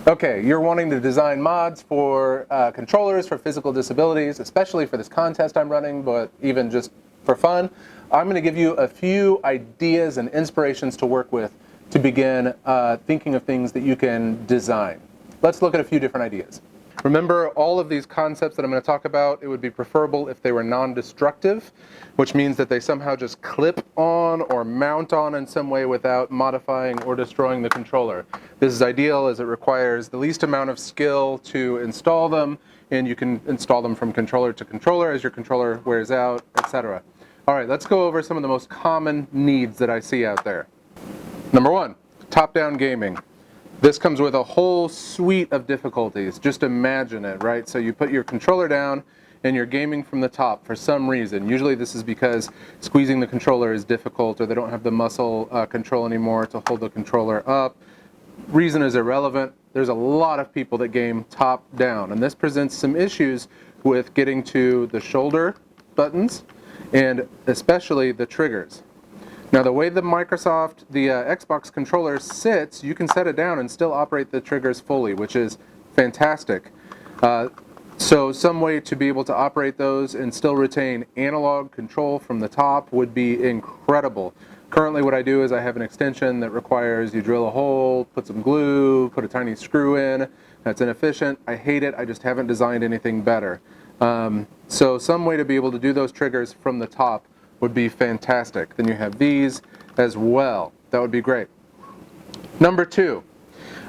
Okay, you're wanting to design mods for controllers for physical disabilities, especially for this contest I'm running, but even just for fun. I'm going to give you a few ideas and inspirations to work with to begin thinking of things that you can design. Let's look at a few different ideas. Remember, all of these concepts that I'm going to talk about, it would be preferable if they were non-destructive, which means that they somehow just clip on or mount on in some way without modifying or destroying the controller. This is ideal as it requires the least amount of skill to install them, and you can install them from controller to controller as your controller wears out, etc. All right, let's go over some of the most common needs that I see out there. Number one, top-down gaming. This comes with a whole suite of difficulties. Just imagine it, right? So you put your controller down and you're gaming from the top for some reason. Usually this is because squeezing the controller is difficult, or they don't have the muscle control anymore to hold the controller up. Reason is irrelevant. There's a lot of people that game top down, and this presents some issues with getting to the shoulder buttons and especially the triggers. Now, the way the Xbox controller sits, you can set it down and still operate the triggers fully, which is fantastic. So some way to be able to operate those and still retain analog control from the top would be incredible. Currently what I do is I have an extension that requires you drill a hole, put some glue, put a tiny screw in. That's inefficient. I hate it. I just haven't designed anything better. So some way to be able to do those triggers from the top would be fantastic. Then you have these as well. That would be great. Number two,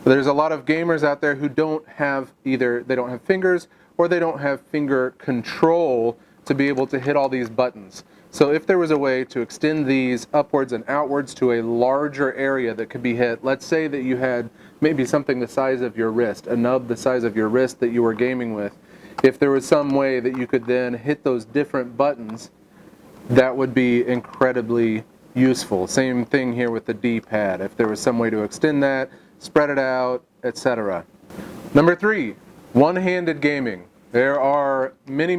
there's a lot of gamers out there who don't have either, they don't have fingers or they don't have finger control to be able to hit all these buttons. So if there was a way to extend these upwards and outwards to a larger area that could be hit, let's say that you had maybe something the size of your wrist, a nub the size of your wrist that you were gaming with. If there was some way that you could then hit those different buttons, that would be incredibly useful. Same thing here with the D-pad. If there was some way to extend that, spread it out, etc. Number three, one-handed gaming. There are many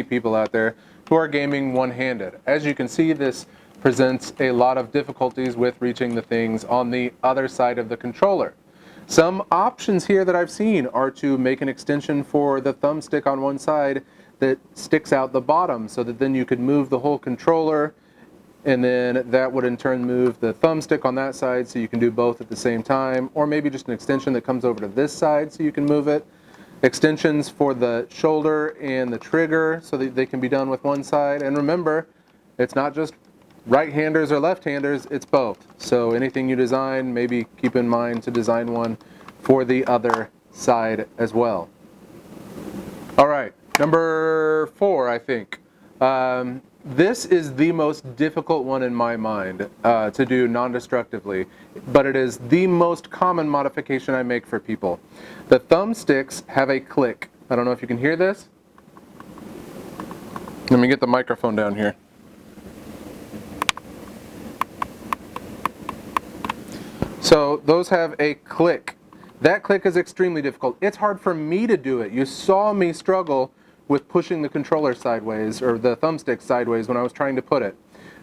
people out there who are gaming one-handed. As you can see, this presents a lot of difficulties with reaching the things on the other side of the controller. Some options here that I've seen are to make an extension for the thumbstick on one side that sticks out the bottom, so that then you could move the whole controller, and then that would in turn move the thumbstick on that side, so you can do both at the same time, or maybe just an extension that comes over to this side so you can move it. Extensions for the shoulder and the trigger so that they can be done with one side. And remember, it's not just right-handers or left-handers, it's both. So anything you design, maybe keep in mind to design one for the other side as well. All right. Number four, I think. This is the most difficult one in my mind to do non-destructively, but it is the most common modification I make for people. The thumbsticks have a click. I don't know if you can hear this. Let me get the microphone down here. So those have a click. That click is extremely difficult. It's hard for me to do it. You saw me struggle with pushing the controller sideways, or the thumbstick sideways when I was trying to put it.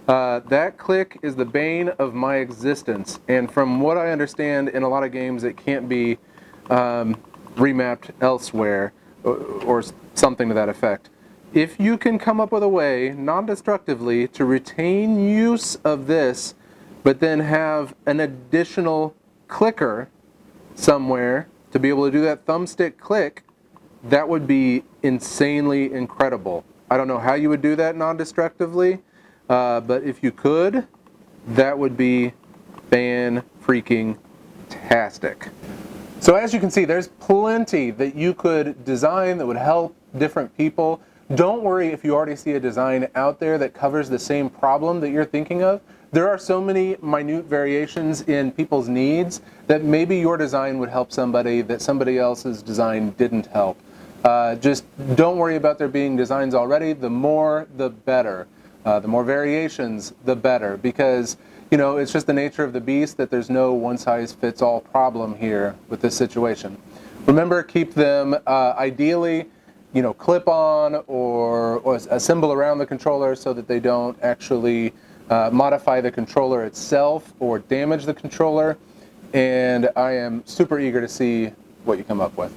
That click is the bane of my existence, and from what I understand, in a lot of games it can't be remapped elsewhere, or something to that effect. If you can come up with a way, non-destructively, to retain use of this, but then have an additional clicker somewhere to be able to do that thumbstick click, that would be insanely incredible. I don't know how you would do that non-destructively, but if you could, that would be fan-freaking-tastic. So as you can see, there's plenty that you could design that would help different people. Don't worry if you already see a design out there that covers the same problem that you're thinking of. There are so many minute variations in people's needs that maybe your design would help somebody that somebody else's design didn't help. Just don't worry about there being designs already. The more, the better. The more variations, the better. Because, you know, it's just the nature of the beast that there's no one-size-fits-all problem here with this situation. Remember, keep them ideally, you know, clip on or assemble around the controller so that they don't actually modify the controller itself or damage the controller. and I am super eager to see what you come up with.